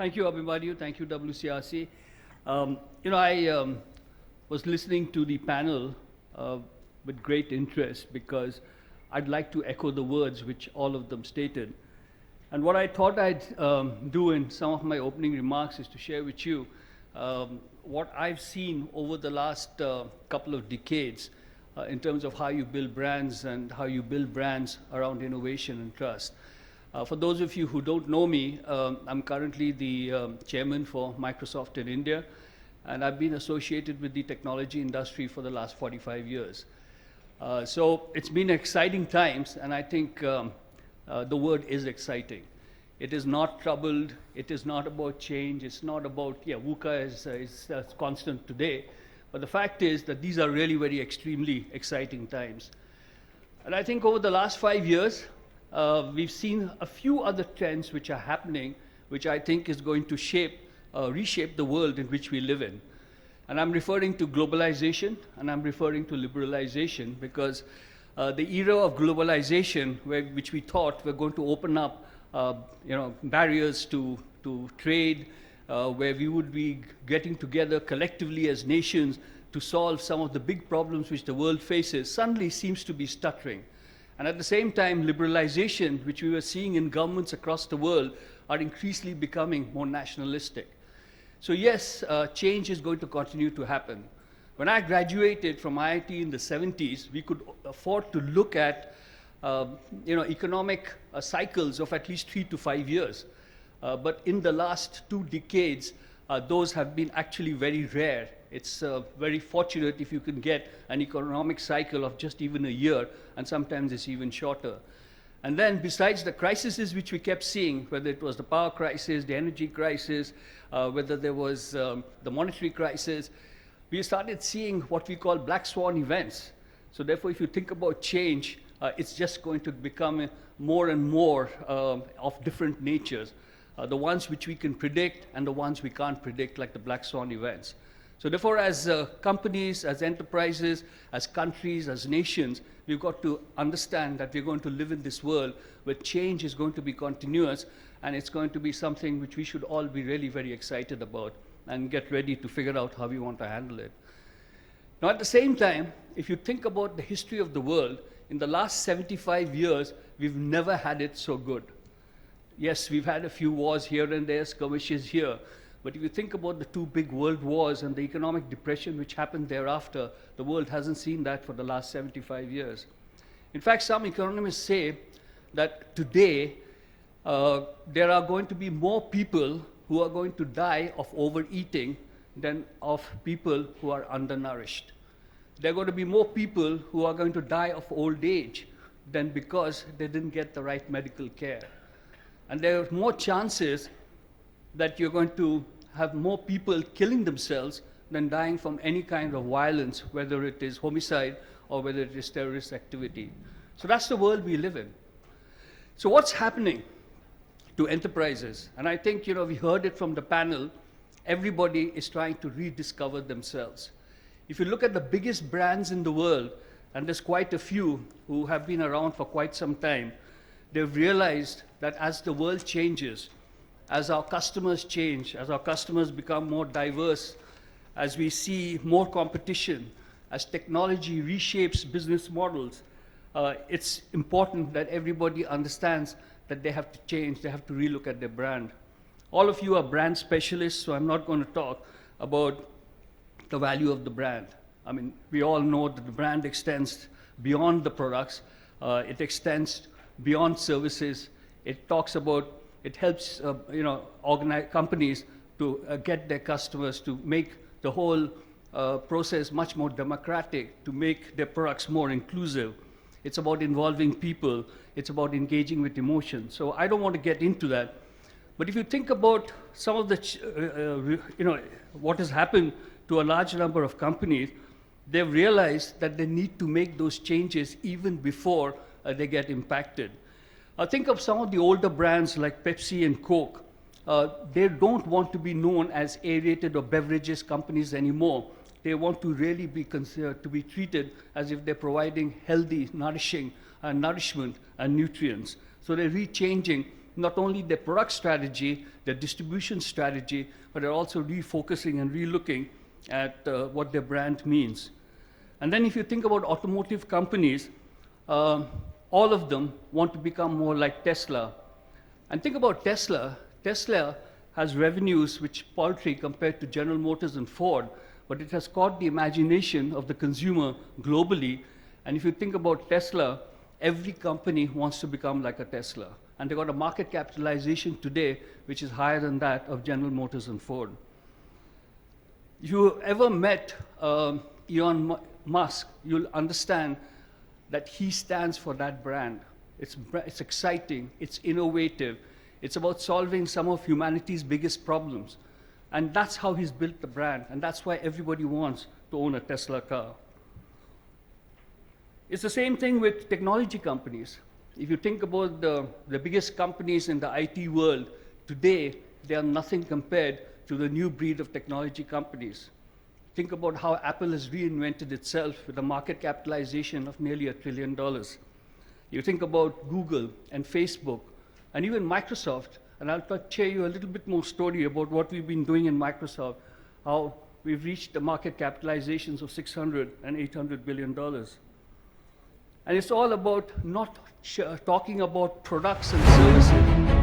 Thank you, Abhimanyu. Thank you, WCRC. I was listening to the panel with great interest because I'd like to echo the words which all of them stated. And what I thought I'd do in some of my opening remarks is to share with you what I've seen over the last couple of decades in terms of how you build brands and how you build brands around innovation and trust. For those of you who don't know me, I'm currently the chairman for Microsoft in India, and I've been associated with the technology industry for the last 45 years. So it's been exciting times, and I think the word is exciting. It is not troubled. It is not about change. It's not about, VUCA is constant today. But the fact is that these are really very extremely exciting times. And I think over the last 5 years, we've seen a few other trends which are happening, which I think is going to reshape the world in which we live in. And I'm referring to globalization, and I'm referring to liberalization, because the era of globalization, which we thought were going to open up barriers to trade, where we would be getting together collectively as nations to solve some of the big problems which the world faces, suddenly seems to be stuttering. And at the same time, liberalization, which we were seeing in governments across the world, are increasingly becoming more nationalistic. So yes, change is going to continue to happen. When I graduated from IIT in the 70s, we could afford to look at economic cycles of at least 3 to 5 years. But in the last 2 decades, those have been actually very rare. It's very fortunate if you can get an economic cycle of just even a year, and sometimes it's even shorter. And then besides the crises which we kept seeing, whether it was the power crisis, the energy crisis, whether there was the monetary crisis, we started seeing what we call black swan events. So therefore, if you think about change, it's just going to become more and more of different natures. The ones which we can predict and the ones we can't predict, like the black swan events. So therefore, as companies, as enterprises, as countries, as nations, we've got to understand that we're going to live in this world where change is going to be continuous, and it's going to be something which we should all be really very excited about and get ready to figure out how we want to handle it. Now, at the same time, if you think about the history of the world, in the last 75 years, we've never had it so good. Yes, we've had a few wars here and there, skirmishes here, but if you think about the 2 big world wars and the economic depression which happened thereafter, the world hasn't seen that for the last 75 years. In fact, some economists say that today there are going to be more people who are going to die of overeating than of people who are undernourished. There are going to be more people who are going to die of old age than because they didn't get the right medical care. And there are more chances that you're going to have more people killing themselves than dying from any kind of violence, whether it is homicide or whether it is terrorist activity. So that's the world we live in. So what's happening to enterprises? And I think, we heard it from the panel, everybody is trying to rediscover themselves. If you look at the biggest brands in the world, and there's quite a few who have been around for quite some time, they've realized that as the world changes, as our customers change, as our customers become more diverse, as we see more competition, as technology reshapes business models, it's important that everybody understands that they have to change, they have to relook at their brand. All of you are brand specialists, so I'm not going to talk about the value of the brand. I mean, we all know that the brand extends beyond the products, it extends beyond services. It talks about, it helps companies to get their customers, to make the whole process much more democratic, to make their products more inclusive. It's about involving people. It's about engaging with emotion. So I don't want to get into that. But if you think about some of the, what has happened to a large number of companies, they've realized that they need to make those changes even before they get impacted. Think of some of the older brands like Pepsi and Coke. They don't want to be known as aerated or beverages companies anymore. They want to really be considered to be treated as if they're providing healthy, nourishment and nutrients. So they're rechanging not only their product strategy, their distribution strategy, but they're also refocusing and relooking at what their brand means. And then if you think about automotive companies, all of them want to become more like Tesla. And think about Tesla. Tesla has revenues which paltry compared to General Motors and Ford, but it has caught the imagination of the consumer globally. And if you think about Tesla, every company wants to become like a Tesla. And they've got a market capitalization today which is higher than that of General Motors and Ford. If you ever met Elon Musk, you'll understand that he stands for that brand. It's exciting, it's innovative, it's about solving some of humanity's biggest problems. And that's how he's built the brand, and that's why everybody wants to own a Tesla car. It's the same thing with technology companies. If you think about the biggest companies in the IT world, today they are nothing compared to the new breed of technology companies. Think about how Apple has reinvented itself with a market capitalization of nearly $1 trillion. You think about Google and Facebook and even Microsoft, and I'll share you a little bit more story about what we've been doing in Microsoft, how we've reached the market capitalizations of $600 and $800 billion. And it's all about not talking about products and services.